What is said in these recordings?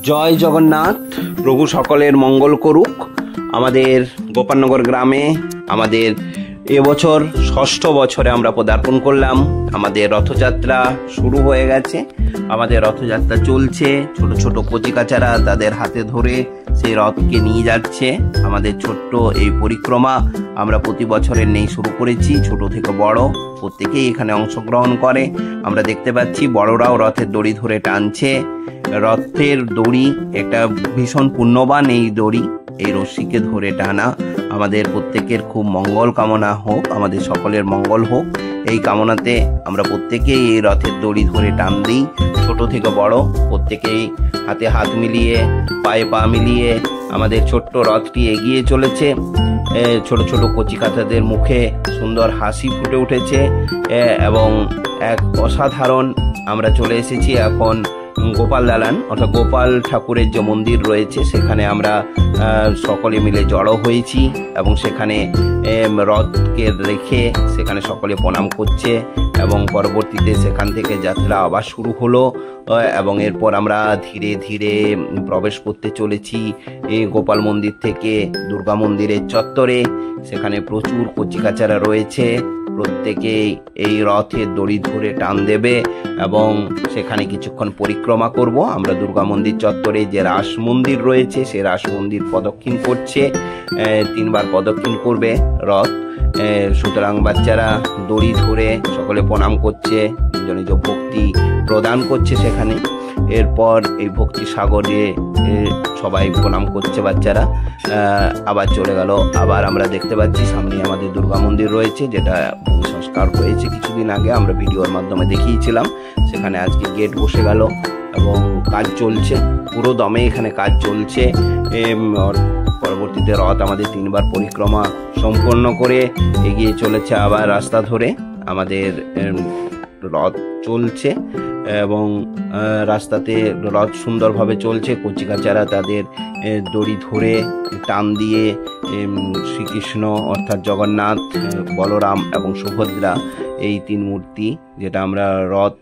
জয় জগন্নাথ। প্রভু সকলের মঙ্গল করুক। আমাদের গোপালনগর গ্রামে আমাদের এবছর ৬ষ্ঠ বছরে আমরা পদার্পণ করলাম। আমাদের রথযাত্রা শুরু হয়ে গেছে। আমাদের রথযাত্রা চলছে। ছোট ছোট কচিকাচারা তাদের হাতে ধরে সেই রথকে নিয়ে যাচ্ছে। আমাদের ছোট্ট এই পরিক্রমা আমরা প্রতি বছরের নেই শুরু করেছি। ছোট থেকে বড় প্রত্যেকেই এখানে অংশগ্রহণ করে। আমরা দেখতে পাচ্ছি বড়রাও রথের দড়ি ধরে টানছে। রথের দড়ি একটা ভীষণ পুণ্যবান এই দড়ি, এই রশ্মিকে ধরে টানা। আমাদের প্রত্যেকের খুব মঙ্গল কামনা হোক, আমাদের সকলের মঙ্গল হোক এই কামনাতে আমরা প্রত্যেকেই এই রথের দড়ি ধরে টান দিই। ছোট থেকে বড় প্রত্যেকেই হাতে হাত মিলিয়ে পায়ে পা মিলিয়ে আমাদের ছোট্ট রথটি এগিয়ে চলেছে। ছোট ছোট কচিকাচাদের মুখে সুন্দর হাসি ফুটে উঠেছে এবং এক অসাধারণ আমরা চলে এসেছি এখন গোপাল দালান, অর্থাৎ গোপাল ঠাকুরের যে মন্দির রয়েছে সেখানে আমরা সকলে মিলে জড়ো হয়েছি এবং সেখানে রথকে রেখে সেখানে সকলে প্রণাম করছে এবং পরবর্তীতে সেখান থেকে যাত্রা আবার শুরু হলো এবং এরপর আমরা ধীরে ধীরে প্রবেশ করতে চলেছি গোপাল মন্দির থেকে দুর্গা মন্দিরের চত্বরে। সেখানে প্রচুর কচিকাচারা রয়েছে, প্রত্যেকেই এই রথের দড়ি ধরে টান দেবে এবং সেখানে কিছুক্ষণ পরিক্রমা করব। আমরা দুর্গা মন্দির চত্বরে যে রাস মন্দির রয়েছে সেই রাস মন্দির প্রদক্ষিণ করছে, 3 বার প্রদক্ষিণ করবে রথ। সুতরাং বাচ্চারা দড়ি ধরে সকলে প্রণাম করছে, নিজ নিজ ভক্তি প্রদান করছে সেখানে। এরপর এই ভক্তি সাগরে সবাই প্রণাম করছে বাচ্চারা। আবার চলে গেল। আবার আমরা দেখতে পাচ্ছি সামনে আমাদের দুর্গা মন্দির রয়েছে, যেটা সংস্কার হয়েছে কিছুদিন আগে, আমরা ভিডিওর মাধ্যমে দেখিয়েছিলাম। সেখানে আজকে গেট বসে গেল এবং কাজ চলছে, পুরো দমে এখানে কাজ চলছে। পরবর্তীতে রথ আমাদের 3 বার পরিক্রমা সম্পন্ন করে এগিয়ে চলেছে আবার রাস্তা ধরে। আমাদের রথ চলছে এবং রাস্তাতে রথ সুন্দরভাবে চলছে। কচিকাচারা তাদের দড়ি ধরে টান দিয়ে শ্রীকৃষ্ণ অর্থাৎ জগন্নাথ, বলরাম এবং সুভদ্রা এই 3 মূর্তি, যেটা আমরা রথ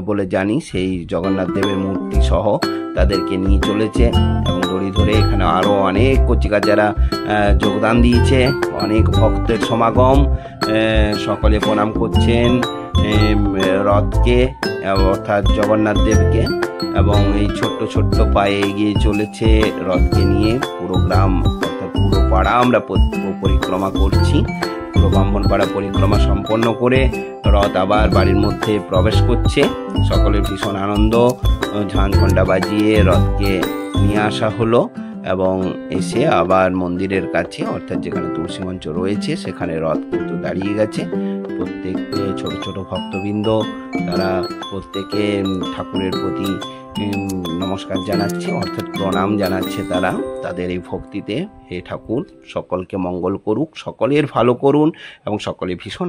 বলে জানি, সেই জগন্নাথ দেবের মূর্তি সহ তাদেরকে নিয়ে চলেছে এবং দড়ি ধরে এখানে আরও অনেক কচিকাচারা যোগদান দিয়েছে। অনেক ভক্তের সমাগম, সকলে প্রণাম করছেন রথকে অর্থাৎ জগন্নাথ দেবকে এবং এই ছোট্ট ছোট্ট পায়ে এগিয়ে চলেছে রথকে নিয়ে। পুরো গ্রাম অর্থাৎ পুরো পাড়া আমরা পরিক্রমা করছি। পুরো ব্রাহ্মণপাড়া পরিক্রমা সম্পন্ন করে রথ আবার বাড়ির মধ্যে প্রবেশ করছে। সকলের ভীষণ আনন্দ, ঝাঁঝ ঘণ্টা বাজিয়ে রথকে নিয়ে আসা হলো এবং এসে আবার মন্দিরের কাছে অর্থাৎ যেখানে তুলসী মঞ্চ রয়েছে সেখানে রথ কিন্তু দাঁড়িয়ে গেছে। প্রত্যেক ছোট ছোট ভক্তবৃন্দ তারা প্রত্যেকে ঠাকুরের প্রতি নমস্কার জানাচ্ছে অর্থাৎ প্রণাম জানাচ্ছে তারা তাদের এই ভক্তিতে। হে ঠাকুর সকলকে মঙ্গল করুক, সকলের ভালো করুন এবং সকলে ভীষণ